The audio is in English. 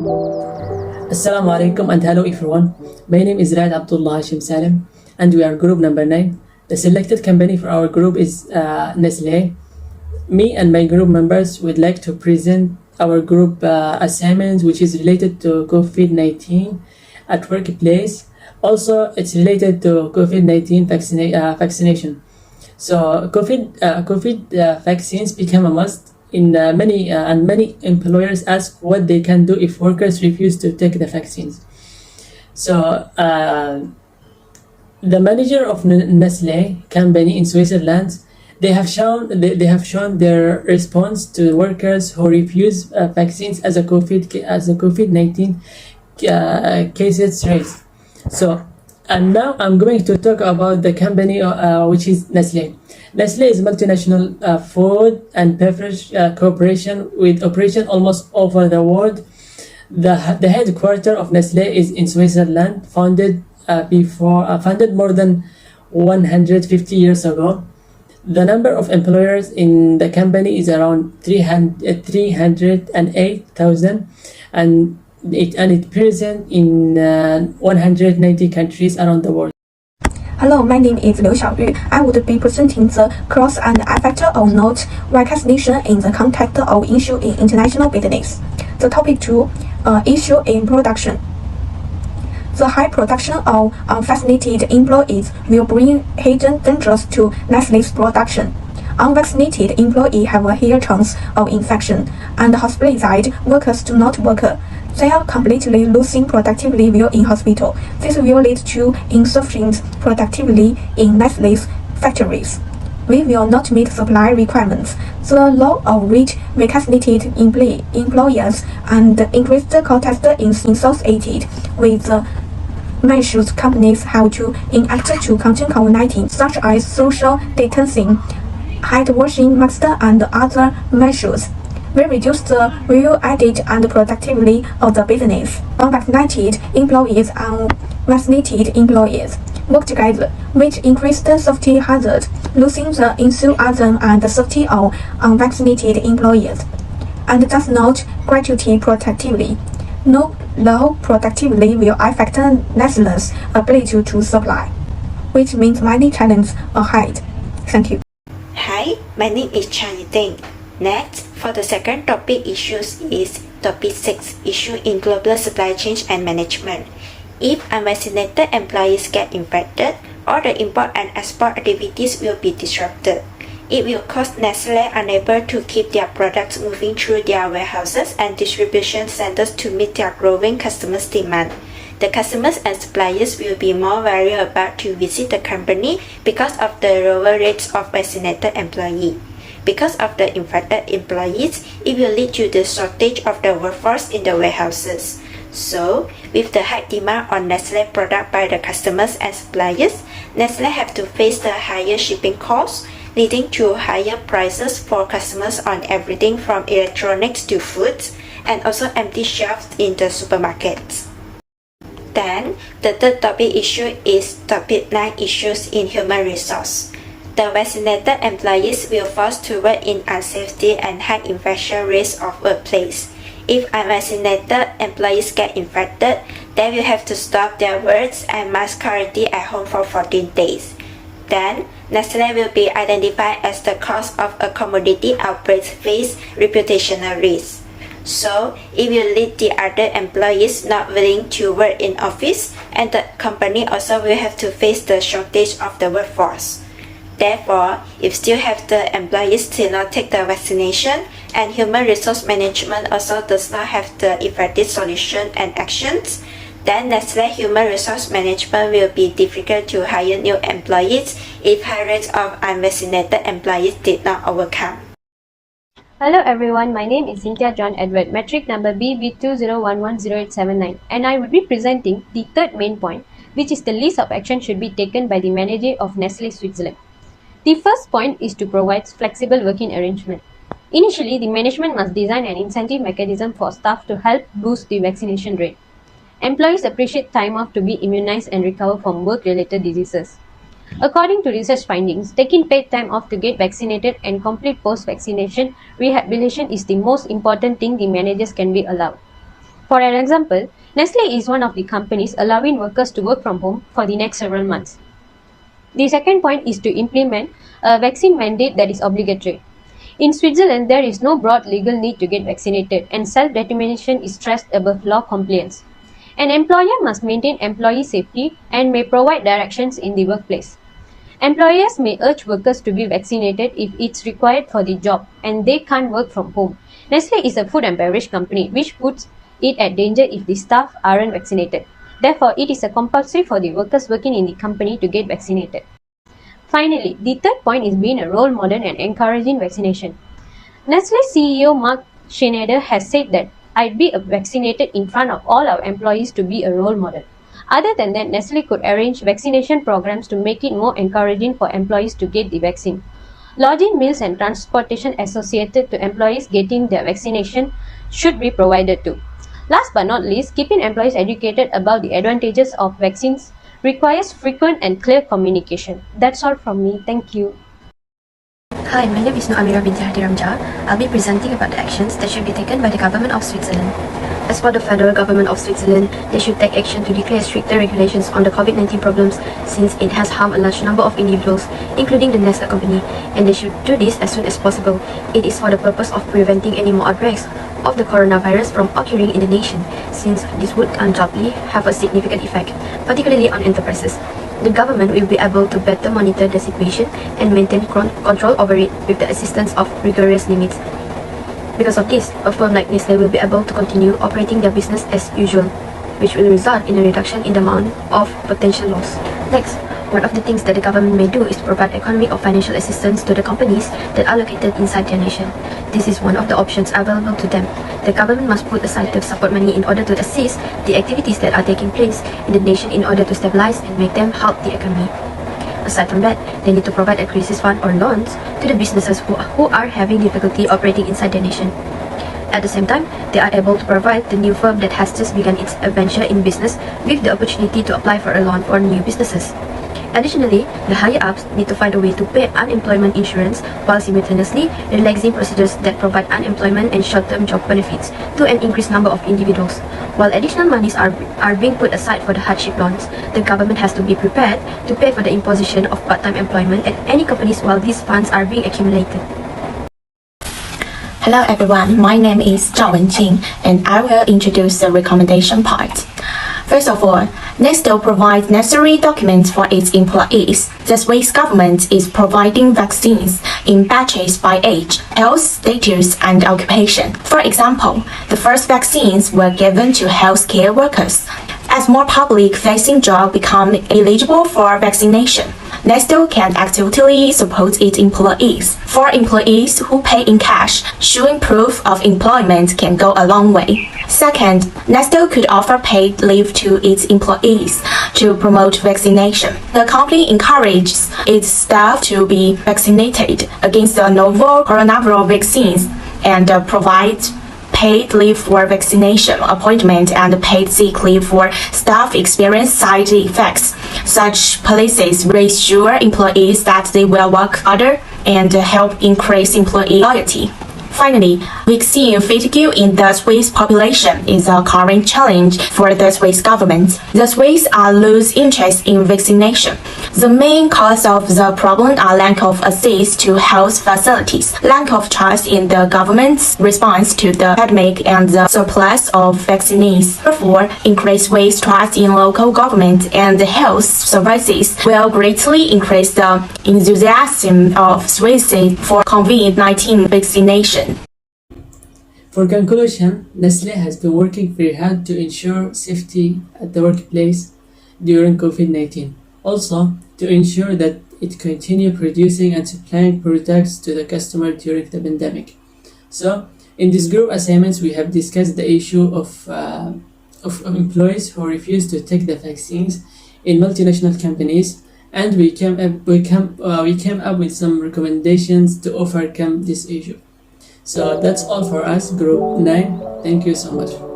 Assalamu alaikum and hello everyone. My name is Raad Abdullah Hashim Salim and we are group number 9. The selected company for our group is Nestle. Me and my group members would like to present our group assignment which is related to COVID-19 at workplace. Also, it's related to COVID-19 vaccination. So COVID vaccines become a must in many employers ask what they can do if workers refuse to take the vaccines. So the manager of Nestle company in Switzerland, they have shown their response to workers who refuse vaccines as a COVID-19 cases raised. So, and now I'm going to talk about the company which is Nestle. Nestle is a multinational food and beverage corporation with operation almost over the world. The headquarters of Nestle is in Switzerland, founded more than 150 years ago. The number of employers in the company is around 308,000 and it present in 190 countries around the world. Hello, my name is Liu Xiaoyu. I would be presenting the cause and effect of not vaccination in the context of issue in international business. The topic 2, issue in production. The high production of unvaccinated employees will bring hidden dangers to Nestle's production. Unvaccinated employees have a higher chance of infection, and hospitalized workers do not work. They are completely losing productivity while in hospital. This will lead to insufficient productivity in Nestle's factories. We will not meet supply requirements. The law of rich vaccinated employers and increased contest is associated with the measures companies have to enact to contain COVID-19, such as social distancing, hand washing masks, and other measures. We reduce the value added and productivity of the business. Unvaccinated employees and vaccinated employees work together, which increase the safety hazard, losing the enthusiasm and safety of unvaccinated employees, and does not graduate productivity. No low productivity will affect Nestle's ability to supply, which means many challenges ahead. Thank you. Hi, my name is Chani Deng. Next, for the second topic issues is topic 6, issue in global supply chain and management. If unvaccinated employees get infected, all the import and export activities will be disrupted. It will cause Nestle unable to keep their products moving through their warehouses and distribution centers to meet their growing customers' demand. The customers and suppliers will be more wary about to visit the company because of the lower rates of vaccinated employees. Because of the infected employees, it will lead to the shortage of the workforce in the warehouses. So, with the high demand on Nestle product by the customers and suppliers, Nestle have to face the higher shipping costs, leading to higher prices for customers on everything from electronics to foods, and also empty shelves in the supermarkets. Then, the third topic issue is topic 9, issues in human resource. The vaccinated employees will force to work in unsafety and high infection rates of workplace. If unvaccinated employees get infected, they will have to stop their works and mask quarantine at home for 14 days. Then, Nestle will be identified as the cause of a commodity outbreak face reputational risk. So, it will lead the other employees not willing to work in office, and the company also will have to face the shortage of the workforce. Therefore, if still have the employees still not take the vaccination, and human resource management also does not have the effective solution and actions, then Nestle human resource management will be difficult to hire new employees if high rates of unvaccinated employees did not overcome. Hello everyone, my name is Cynthia John Edward, metric number BB201100879, and I will be presenting the third main point, which is the list of actions should be taken by the manager of Nestle Switzerland. The first point is to provide flexible working arrangement. Initially, the management must design an incentive mechanism for staff to help boost the vaccination rate. Employees appreciate time off to be immunized and recover from work-related diseases. According to research findings, taking paid time off to get vaccinated and complete post-vaccination rehabilitation is the most important thing the managers can be allowed. For an example, Nestle is one of the companies allowing workers to work from home for the next several months. The second point is to implement a vaccine mandate that is obligatory. In Switzerland, there is no broad legal need to get vaccinated, and self-determination is stressed above law compliance. An employer must maintain employee safety and may provide directions in the workplace. Employers may urge workers to be vaccinated if it's required for the job and they can't work from home. Nestle is a food and beverage company which puts it at danger if the staff aren't vaccinated. Therefore, it is a compulsory for the workers working in the company to get vaccinated. Finally, the third point is being a role model and encouraging vaccination. Nestle CEO Mark Schneider has said that I'd be vaccinated in front of all our employees to be a role model. Other than that, Nestle could arrange vaccination programs to make it more encouraging for employees to get the vaccine. Lodging, meals and transportation associated to employees getting their vaccination should be provided too. Last but not least, keeping employees educated about the advantages of vaccines requires frequent and clear communication. That's all from me. Thank you. Hi, my name is Noamira binti Hadi Ramja. I'll be presenting about the actions that should be taken by the government of Switzerland. As for the federal government of Switzerland, they should take action to declare stricter regulations on the COVID-19 problems since it has harmed a large number of individuals, including the Nestle company, and they should do this as soon as possible. It is for the purpose of preventing any more outbreaks of the coronavirus from occurring in the nation, since this would undoubtedly have a significant effect, particularly on enterprises. The government will be able to better monitor the situation and maintain control over it with the assistance of rigorous limits. Because of this, a firm like Nestle will be able to continue operating their business as usual, which will result in a reduction in the amount of potential loss. Next, one of the things that the government may do is provide economic or financial assistance to the companies that are located inside their nation. This is one of the options available to them. The government must put aside the support money in order to assist the activities that are taking place in the nation in order to stabilize and make them help the economy. Aside from that, they need to provide a crisis fund or loans to the businesses who are having difficulty operating inside their nation. At the same time, they are able to provide the new firm that has just begun its adventure in business with the opportunity to apply for a loan for new businesses. Additionally, the higher-ups need to find a way to pay unemployment insurance while simultaneously relaxing procedures that provide unemployment and short-term job benefits to an increased number of individuals. While additional monies are being put aside for the hardship loans, the government has to be prepared to pay for the imposition of part-time employment at any companies while these funds are being accumulated. Hello everyone, my name is Zhao Wenjing and I will introduce the recommendation part. First of all, Nestle provides necessary documents for its employees. The Swiss government is providing vaccines in batches by age, health status, and occupation. For example, the first vaccines were given to healthcare workers. As more public-facing jobs become eligible for vaccination, Nestle can actively support its employees. For employees who pay in cash, showing proof of employment can go a long way. Second, Nestle could offer paid leave to its employees to promote vaccination. The company encourages its staff to be vaccinated against the novel coronavirus vaccines and provides paid leave for vaccination appointment and paid sick leave for staff experience side effects. Such policies reassure employees that they will work harder and help increase employee loyalty. Finally, vaccine fatigue in the Swiss population is a current challenge for the Swiss government. The Swiss are lose interest in vaccination. The main cause of the problem are lack of access to health facilities, lack of trust in the government's response to the pandemic, and the surplus of vaccines. Therefore, increased Swiss trust in local government and health services will greatly increase the enthusiasm of Swiss for COVID-19 vaccination. For conclusion, Nestle has been working very hard to ensure safety at the workplace during COVID-19. Also, to ensure that it continue producing and supplying products to the customer during the pandemic. So, in this group assignments, we have discussed the issue of employees who refuse to take the vaccines in multinational companies, and we came up with some recommendations to overcome this issue. So that's all for us, Group 9. Thank you so much.